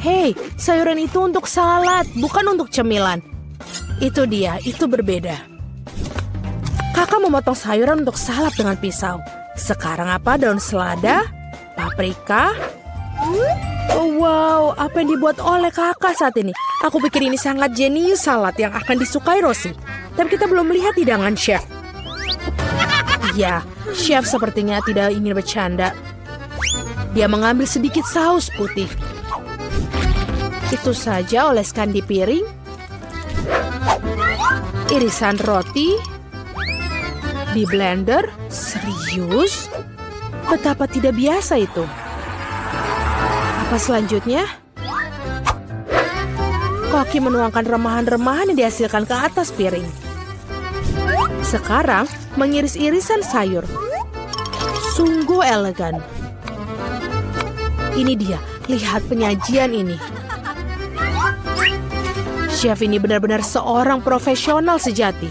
Hei, sayuran itu untuk salad, bukan untuk cemilan. Itu dia, itu berbeda. Kakak memotong sayuran untuk salad dengan pisau. Sekarang apa? Daun selada, paprika. Oh, wow, apa yang dibuat oleh kakak saat ini? Aku pikir ini sangat jenius salad yang akan disukai Rosie. Tapi kita belum melihat hidangan chef. Ya, chef sepertinya tidak ingin bercanda. Dia mengambil sedikit saus putih. Itu saja, oleskan di piring. Irisan roti. Di blender. Serius? Betapa tidak biasa itu. Apa selanjutnya? Koki menuangkan remahan-remahan yang dihasilkan ke atas piring. Sekarang, mengiris irisan sayur. Sungguh elegan. Ini dia, lihat penyajian ini. Chef ini benar-benar seorang profesional sejati.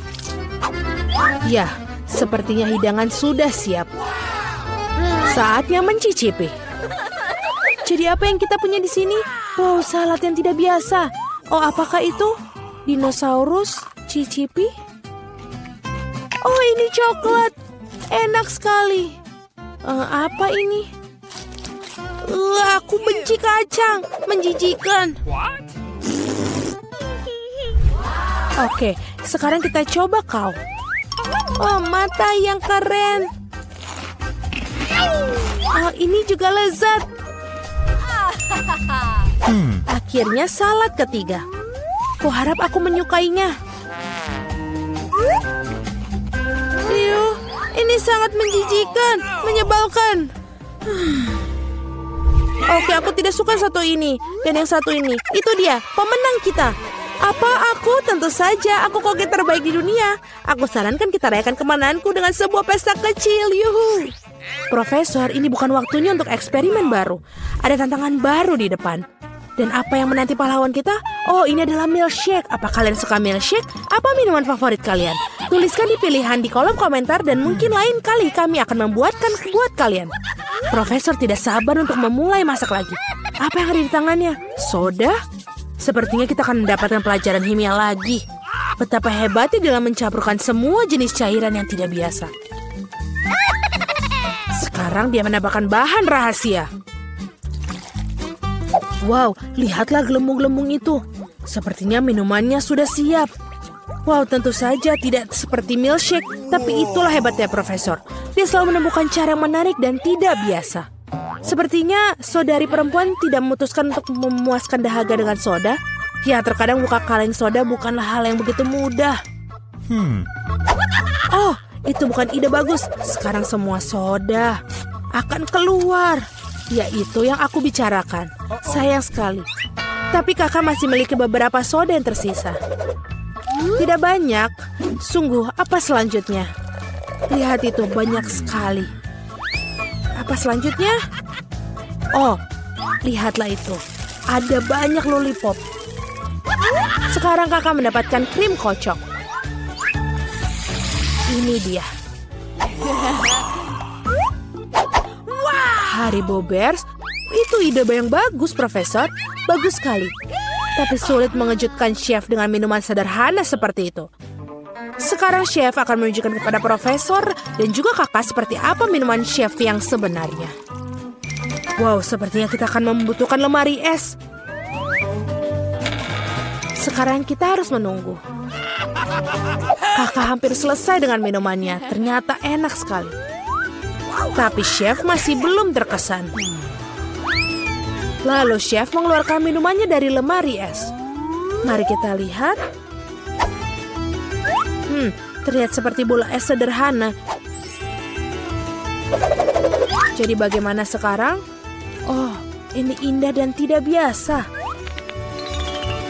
Ya, sepertinya hidangan sudah siap. Saatnya mencicipi. Jadi apa yang kita punya di sini? Wow, salad yang tidak biasa. Oh, apakah itu? Dinosaurus? Cicipi? Oh, ini coklat. Enak sekali. Apa ini? Aku benci kacang. Menjijikan. Oke, sekarang kita coba kau. Oh, mata yang keren. Oh, ini juga lezat. Akhirnya salad ketiga. Kuharap aku menyukainya. Ini sangat menjijikan, menyebalkan. Oke, aku tidak suka satu ini. Dan yang satu ini, itu dia, pemenang kita. Apa aku? Tentu saja, aku koki terbaik di dunia. Aku sarankan kita rayakan kemenanganku dengan sebuah pesta kecil. Yuhu. Profesor, ini bukan waktunya untuk eksperimen baru. Ada tantangan baru di depan. Dan apa yang menanti pahlawan kita? Oh, ini adalah milkshake. Apa kalian suka milkshake? Apa minuman favorit kalian? Tuliskan di pilihan di kolom komentar dan mungkin lain kali kami akan membuatkan buat kalian. Profesor tidak sabar untuk memulai masak lagi. Apa yang ada di tangannya? Soda? Sepertinya kita akan mendapatkan pelajaran kimia lagi. Betapa hebatnya dalam mencampurkan semua jenis cairan yang tidak biasa. Sekarang dia menambahkan bahan rahasia. Wow, lihatlah gelembung-gelembung itu. Sepertinya minumannya sudah siap. Wow, tentu saja tidak seperti milkshake, tapi itulah hebatnya Profesor. Dia selalu menemukan cara yang menarik dan tidak biasa. Sepertinya saudari perempuan tidak memutuskan untuk memuaskan dahaga dengan soda. Ya, terkadang buka kaleng soda bukanlah hal yang begitu mudah. Oh, itu bukan ide bagus. Sekarang semua soda akan keluar. Ya, itu yang aku bicarakan. Sayang sekali. Tapi kakak masih memiliki beberapa soda yang tersisa. Tidak banyak. Sungguh, apa selanjutnya? Lihat itu, banyak sekali. Apa selanjutnya? Oh, lihatlah itu. Ada banyak lollipop. Sekarang kakak mendapatkan krim kocok. Ini dia. Haribo Bears, itu ide yang bagus, Profesor. Bagus sekali. Tapi sulit mengejutkan chef dengan minuman sederhana seperti itu. Sekarang chef akan menunjukkan kepada Profesor dan juga kakak seperti apa minuman chef yang sebenarnya. Wow, sepertinya kita akan membutuhkan lemari es. Sekarang kita harus menunggu. Kakak hampir selesai dengan minumannya. Ternyata enak sekali. Tapi chef masih belum terkesan. Lalu chef mengeluarkan minumannya dari lemari es. Mari kita lihat. Terlihat seperti bola es sederhana. Jadi bagaimana sekarang? Oh, ini indah dan tidak biasa.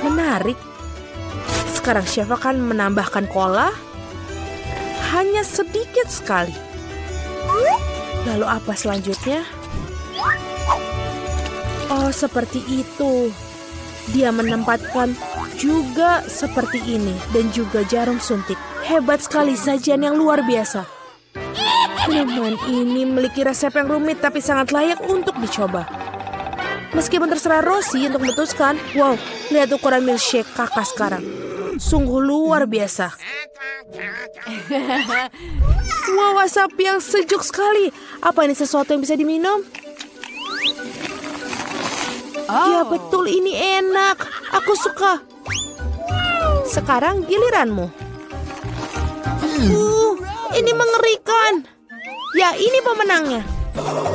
Menarik. Sekarang chef akan menambahkan cola. Hanya sedikit sekali. Lalu apa selanjutnya? Oh, seperti itu. Dia menempatkan juga seperti ini dan juga jarum suntik. Hebat sekali, sajian yang luar biasa. Minuman ini memiliki resep yang rumit tapi sangat layak untuk dicoba. Meskipun terserah Rosie untuk memutuskan, wow, lihat ukuran milkshake kakak sekarang. Sungguh luar biasa. Wow, asap yang sejuk sekali. Apa ini sesuatu yang bisa diminum? Ya betul, ini enak. Aku suka. Sekarang giliranmu. Ini mengerikan. Ya, ini pemenangnya.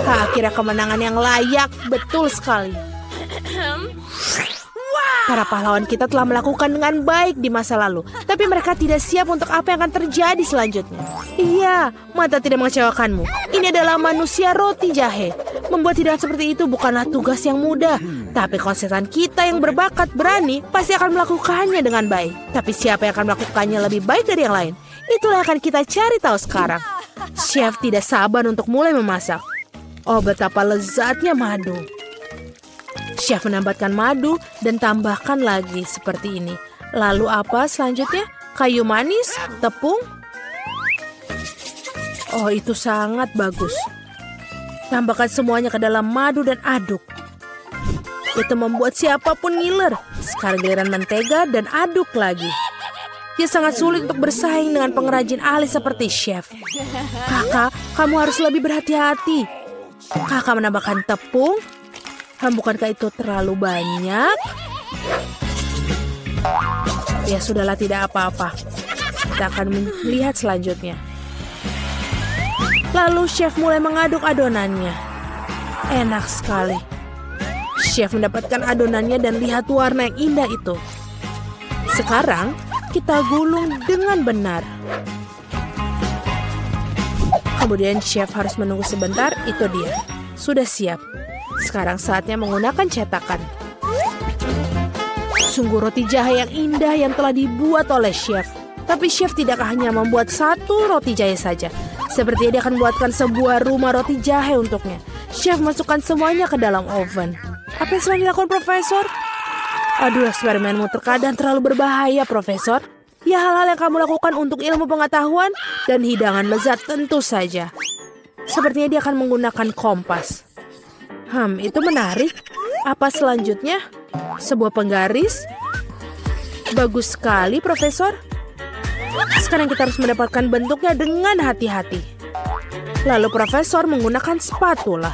Akhirnya kemenangan yang layak. Betul sekali. Para pahlawan kita telah melakukan dengan baik di masa lalu. Tapi mereka tidak siap untuk apa yang akan terjadi selanjutnya. Iya, mata tidak mengecewakanmu. Ini adalah manusia roti jahe. Membuat hidangan seperti itu bukanlah tugas yang mudah. Tapi konsetan kita yang berbakat berani pasti akan melakukannya dengan baik. Tapi siapa yang akan melakukannya lebih baik dari yang lain? Itulah yang akan kita cari tahu sekarang. Chef tidak sabar untuk mulai memasak. Oh, betapa lezatnya madu. Chef menambahkan madu dan tambahkan lagi seperti ini. Lalu apa selanjutnya? Kayu manis, tepung. Oh, itu sangat bagus. Tambahkan semuanya ke dalam madu dan aduk. Itu membuat siapapun ngiler. Sekarang giliran mentega dan aduk lagi. Dia sangat sulit untuk bersaing dengan pengrajin ahli seperti chef. Kakak, kamu harus lebih berhati-hati. Kakak menambahkan tepung. Bukankah itu terlalu banyak? Ya sudahlah, tidak apa-apa. Kita akan melihat selanjutnya. Lalu chef mulai mengaduk adonannya. Enak sekali. Chef mendapatkan adonannya dan lihat warna yang indah itu. Sekarang kita gulung dengan benar. Kemudian chef harus menunggu sebentar, itu dia. Sudah siap. Sekarang saatnya menggunakan cetakan. Sungguh roti jahe yang indah yang telah dibuat oleh chef. Tapi chef tidak hanya membuat satu roti jahe saja. Sepertinya dia akan membuatkan sebuah rumah roti jahe untuknya. Chef masukkan semuanya ke dalam oven. Apa yang sedang dilakukan, Profesor? Aduh, eksperimenmu terkadang terlalu berbahaya, Profesor. Ya, hal-hal yang kamu lakukan untuk ilmu pengetahuan dan hidangan lezat tentu saja. Sepertinya dia akan menggunakan kompas. Itu menarik. Apa selanjutnya? Sebuah penggaris? Bagus sekali, Profesor. Sekarang kita harus mendapatkan bentuknya dengan hati-hati. Lalu Profesor menggunakan spatula.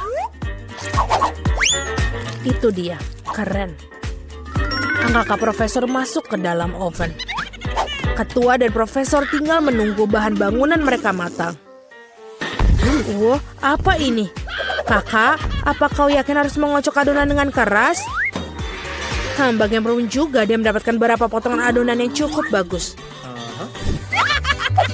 Itu dia, keren. Angka Profesor masuk ke dalam oven. Ketua dan Profesor tinggal menunggu bahan bangunan mereka matang. Wow, apa ini? Kakak, apa kau yakin harus mengocok adonan dengan keras? Bagaimanapun juga dia mendapatkan beberapa potongan adonan yang cukup bagus.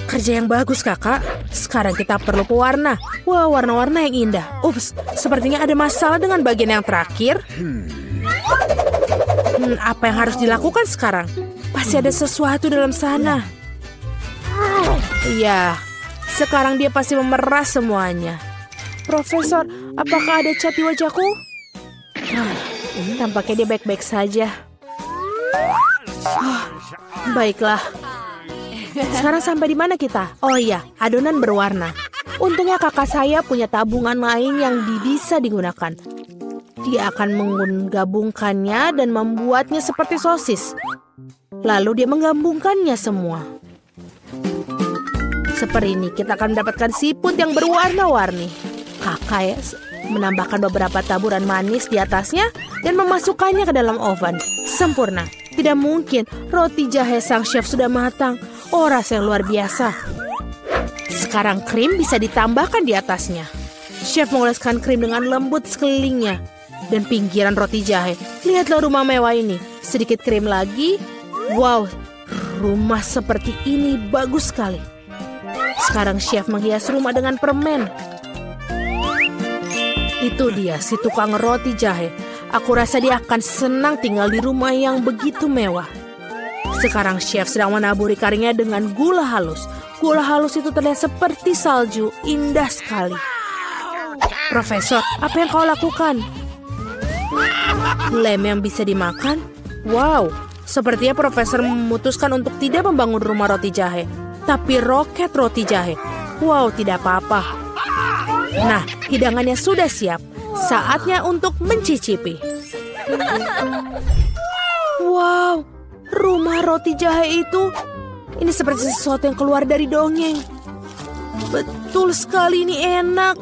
Kerja yang bagus, Kakak. Sekarang kita perlu pewarna. Wah, warna-warna yang indah. Ups, sepertinya ada masalah dengan bagian yang terakhir. Apa yang harus dilakukan sekarang? Pasti ada sesuatu dalam sana. Iya, sekarang dia pasti memeras semuanya. Profesor, apakah ada cat di wajahku? Tampaknya dia baik-baik saja. Baiklah. Sekarang sampai di mana kita? Oh iya, adonan berwarna. Untungnya kakak saya punya tabungan lain yang bisa digunakan. Dia akan menggabungkannya dan membuatnya seperti sosis. Lalu dia menggabungkannya semua. Seperti ini, kita akan mendapatkan siput yang berwarna-warni. Kakak menambahkan beberapa taburan manis di atasnya dan memasukkannya ke dalam oven. Sempurna. Tidak mungkin, roti jahe sang chef sudah matang. Oh, rasa yang luar biasa. Sekarang krim bisa ditambahkan di atasnya. Chef mengoleskan krim dengan lembut sekelilingnya. Dan pinggiran roti jahe. Lihatlah rumah mewah ini. Sedikit krim lagi. Wow, rumah seperti ini bagus sekali. Sekarang chef menghias rumah dengan permen. Itu dia, si tukang roti jahe. Aku rasa dia akan senang tinggal di rumah yang begitu mewah. Sekarang chef sedang menaburi karinya dengan gula halus. Gula halus itu terlihat seperti salju, indah sekali. Profesor, apa yang kau lakukan? Lem yang bisa dimakan? Wow, sepertinya Profesor memutuskan untuk tidak membangun rumah roti jahe, tapi roket roti jahe. Wow, tidak apa-apa. Nah, hidangannya sudah siap. Saatnya untuk mencicipi. Wow, rumah roti jahe itu, ini seperti sesuatu yang keluar dari dongeng. Betul sekali, ini enak.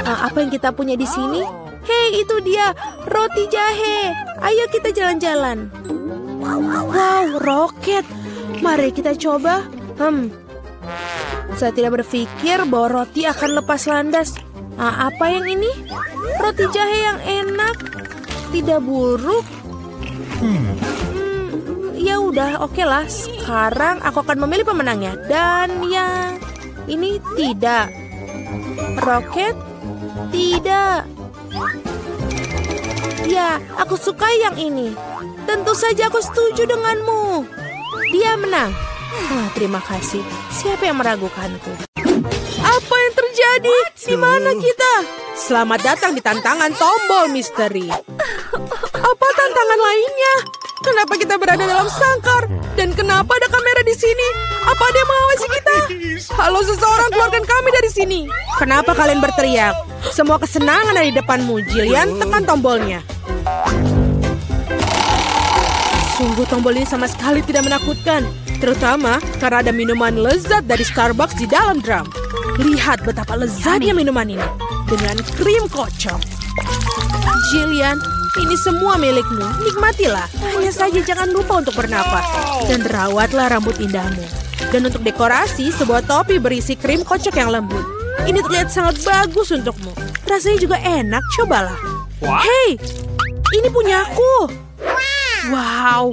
Apa yang kita punya di sini? Hei, itu dia, roti jahe. Ayo kita jalan-jalan. Wow, roket. Mari kita coba. Saya tidak berpikir bahwa roti akan lepas landas. Apa yang ini? Roti jahe yang enak, tidak buruk. Ya udah, oke lah. Sekarang aku akan memilih pemenangnya. Dan yang ini tidak. Roket? Tidak. Ya, aku suka yang ini. Tentu saja aku setuju denganmu. Dia menang. Terima kasih. Siapa yang meragukanku? Apa yang terjadi? Di mana kita? Selamat datang di tantangan tombol misteri. Apa tantangan lainnya? Kenapa kita berada dalam sangkar? Dan kenapa ada kamera di sini? Apa ada yang mengawasi kita? Halo seseorang, keluarkan kami dari sini. Kenapa kalian berteriak? Semua kesenangan ada di depanmu. Jillian, tekan tombolnya. Sungguh tombol ini sama sekali tidak menakutkan. Terutama karena ada minuman lezat dari Starbucks di dalam drum. Lihat betapa lezatnya minuman ini. Dengan krim kocok. Jillian, ini semua milikmu. Nikmatilah. Hanya saja jangan lupa untuk bernapas. Dan rawatlah rambut indahmu. Dan untuk dekorasi, sebuah topi berisi krim kocok yang lembut. Ini terlihat sangat bagus untukmu. Rasanya juga enak, cobalah. Hei, ini punyaku. Wow.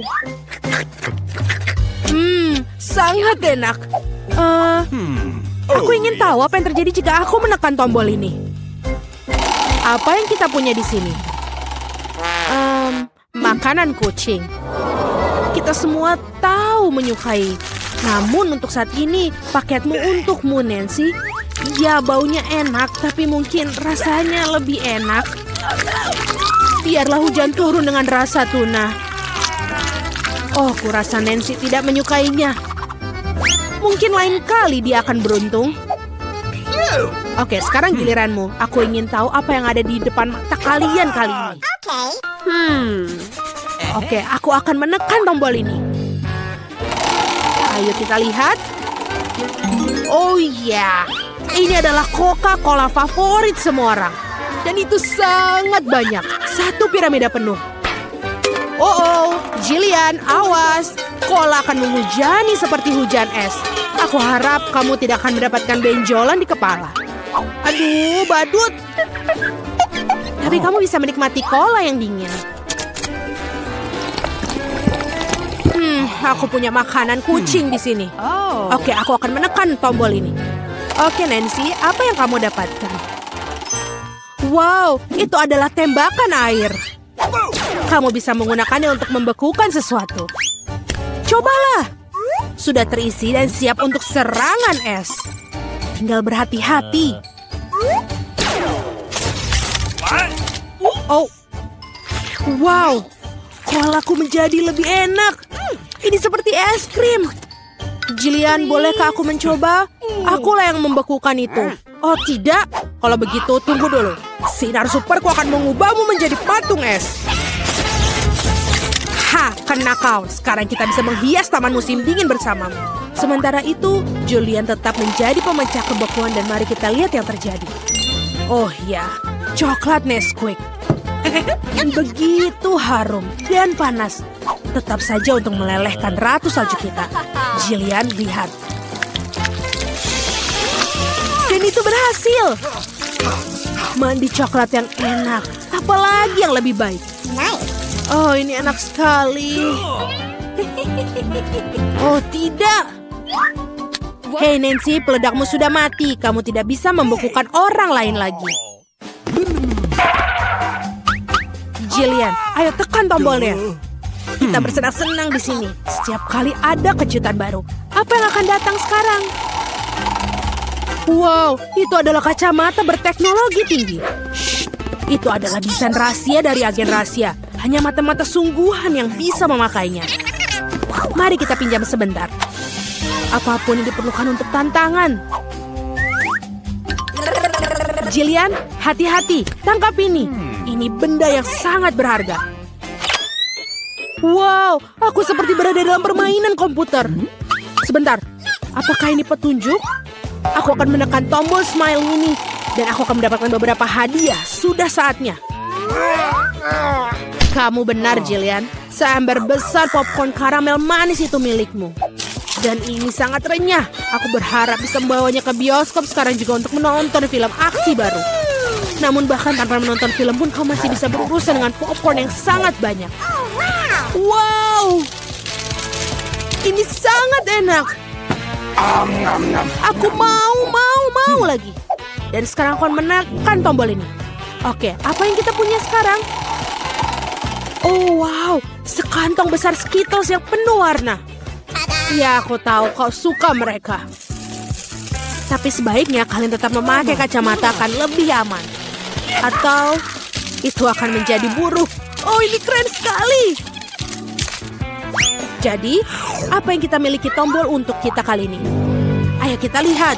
Sangat enak. Aku ingin tahu apa yang terjadi jika aku menekan tombol ini. Apa yang kita punya di sini? Makanan kucing. Kita semua tahu menyukai. Namun untuk saat ini, paketmu untukmu, Nancy. Ya, baunya enak, tapi mungkin rasanya lebih enak. Biarlah hujan turun dengan rasa tuna. Oh, kurasa Nancy tidak menyukainya. Mungkin lain kali dia akan beruntung. Oke, sekarang giliranmu. Aku ingin tahu apa yang ada di depan mata kalian kali ini. Oke, aku akan menekan tombol ini. Ayo kita lihat. Oh iya, ini adalah Coca-Cola favorit semua orang. Dan itu sangat banyak. Satu piramida penuh. Oh, Jillian, awas. Cola akan menghujani seperti hujan es. Aku harap kamu tidak akan mendapatkan benjolan di kepala. Aduh, badut. Tapi kamu bisa menikmati cola yang dingin. Aku punya makanan kucing di sini. Oke, aku akan menekan tombol ini. Oke, Nancy, apa yang kamu dapatkan? Wow, itu adalah tembakan air. Kamu bisa menggunakannya untuk membekukan sesuatu. Cobalah. Sudah terisi dan siap untuk serangan es. Tinggal berhati-hati. Oh, wow. Colaku menjadi lebih enak. Ini seperti es krim. Jillian, bolehkah aku mencoba? Akulah yang membekukan itu. Oh tidak, kalau begitu tunggu dulu. Sinar superku akan mengubahmu menjadi patung es. Kena kau. Sekarang kita bisa menghias taman musim dingin bersamamu. Sementara itu, Julian tetap menjadi pemecah kebekuan dan mari kita lihat yang terjadi. Oh ya, coklat Nesquik. Begitu harum dan panas. Tetap saja untuk melelehkan ratu salju kita. Jillian, lihat. Dan itu berhasil. Mandi coklat yang enak. Apalagi yang lebih baik. Oh, ini enak sekali. Oh, tidak. Hei Nancy, peledakmu sudah mati. Kamu tidak bisa membekukan orang lain lagi. Jillian, ayo tekan tombolnya. Kita bersenang-senang di sini. Setiap kali ada kejutan baru. Apa yang akan datang sekarang? Wow, itu adalah kacamata berteknologi tinggi. Shh, itu adalah desain rahasia dari agen rahasia. Hanya mata-mata sungguhan yang bisa memakainya. Mari kita pinjam sebentar. Apapun yang diperlukan untuk tantangan. Jillian, hati-hati. Tangkap ini. Ini benda yang sangat berharga. Wow, aku seperti berada dalam permainan komputer. Sebentar, apakah ini petunjuk? Aku akan menekan tombol smile ini. Dan aku akan mendapatkan beberapa hadiah. Sudah saatnya. Kamu benar, Jillian. Seember besar popcorn karamel manis itu milikmu. Dan ini sangat renyah. Aku berharap bisa membawanya ke bioskop sekarang juga untuk menonton film aksi baru. Namun bahkan tanpa menonton film pun kau masih bisa berurusan dengan popcorn yang sangat banyak. Wow! Ini sangat enak. Aku mau lagi. Dan sekarang aku akan menekan tombol ini. Oke, apa yang kita punya sekarang? Oh wow, sekantong besar Skittles yang penuh warna. Ya, aku tahu kau suka mereka. Tapi sebaiknya kalian tetap memakai kacamata akan lebih aman. Atau itu akan menjadi buruk. Oh, ini keren sekali. Jadi, apa yang kita miliki tombol untuk kita kali ini? Ayo kita lihat.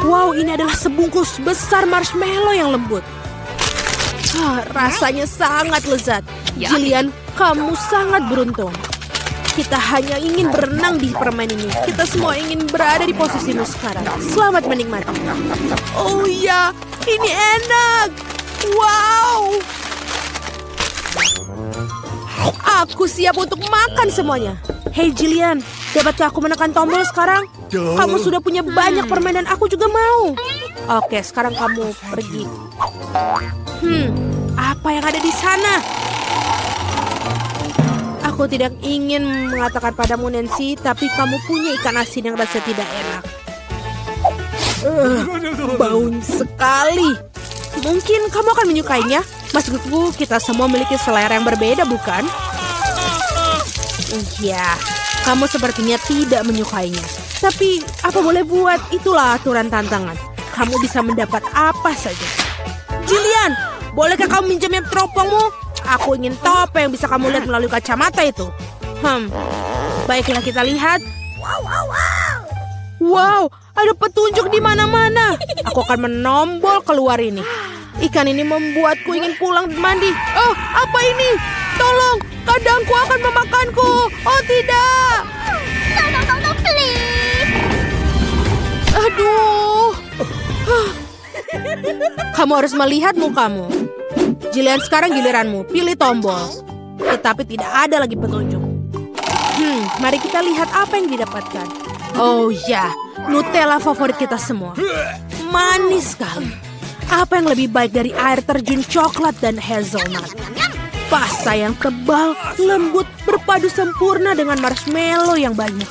Wow, ini adalah sebungkus besar marshmallow yang lembut. Rasanya sangat lezat. Jillian, kamu sangat beruntung. Kita hanya ingin berenang di permen ini. Kita semua ingin berada di posisimu sekarang. Selamat menikmati. Oh iya, ini enak. Wow. Aku siap untuk makan semuanya. Hei Jillian, dapatkah aku menekan tombol sekarang? Kamu sudah punya banyak permen dan aku juga mau. Oke, sekarang kamu pergi. Apa yang ada di sana? Aku tidak ingin mengatakan padamu Nancy, tapi kamu punya ikan asin yang rasa tidak enak. Bau sekali. Mungkin kamu akan menyukainya. Maksudku, kita semua memiliki selera yang berbeda, bukan? Ya, kamu sepertinya tidak menyukainya. Tapi, apa boleh buat, itulah aturan tantangan. Kamu bisa mendapat apa saja. Jillian, bolehkah kamu minjam teropongmu? Aku ingin tahu apa yang bisa kamu lihat melalui kacamata itu. Baiklah kita lihat. Wow, ada petunjuk di mana-mana. Aku akan menombol keluar ini. Ikan ini membuatku ingin pulang mandi. Oh, apa ini? Tolong, kadangku akan memakanku. Oh, tidak. No, please. Aduh. Kamu harus melihat mukamu. Jillian, sekarang giliranmu. Pilih tombol. Tetapi tidak ada lagi petunjuk. Mari kita lihat apa yang didapatkan. Oh ya, Nutella favorit kita semua. Manis sekali. Apa yang lebih baik dari air terjun coklat dan hazelnut? Pasta yang tebal, lembut, berpadu sempurna dengan marshmallow yang banyak.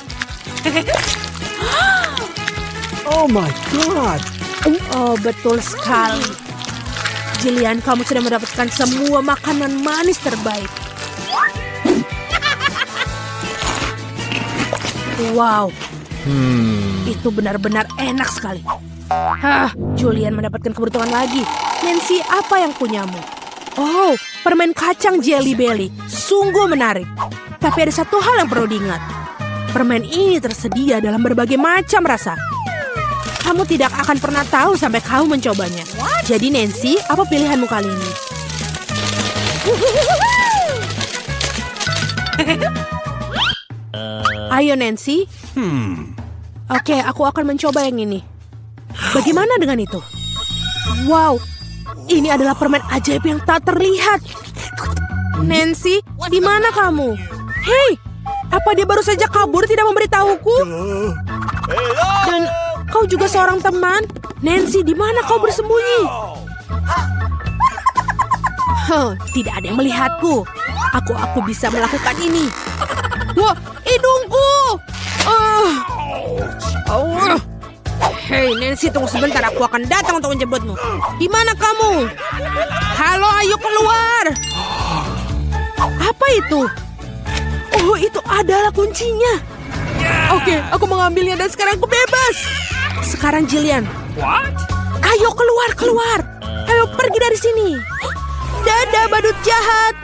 Oh my God. Oh, betul sekali. Jillian, kamu sudah mendapatkan semua makanan manis terbaik. Wow, itu benar-benar enak sekali. Julian mendapatkan keberuntungan lagi. Nancy, apa yang punyamu? Oh, permen kacang Jelly Belly. Sungguh menarik. Tapi ada satu hal yang perlu diingat. Permen ini tersedia dalam berbagai macam rasa. Kamu tidak akan pernah tahu sampai kamu mencobanya. Jadi Nancy, apa pilihanmu kali ini? Ayo Nancy. Oke, aku akan mencoba yang ini. Bagaimana dengan itu? Wow, ini adalah permen ajaib yang tak terlihat. Nancy, di mana kamu? Hei, apa dia baru saja kabur tidak memberitahuku? Dan kau juga seorang teman. Nancy, di mana kau bersembunyi? Tidak ada yang melihatku. Aku bisa melakukan ini. Wah, hidungku! Hei Nancy, tunggu sebentar. Aku akan datang untuk menjemputmu. Di mana kamu? Halo, ayo keluar. Apa itu? Oh, itu adalah kuncinya. Oke, aku mengambilnya dan sekarang aku bebas. Sekarang Jillian. Ayo keluar. Ayo pergi dari sini. Dadah badut jahat.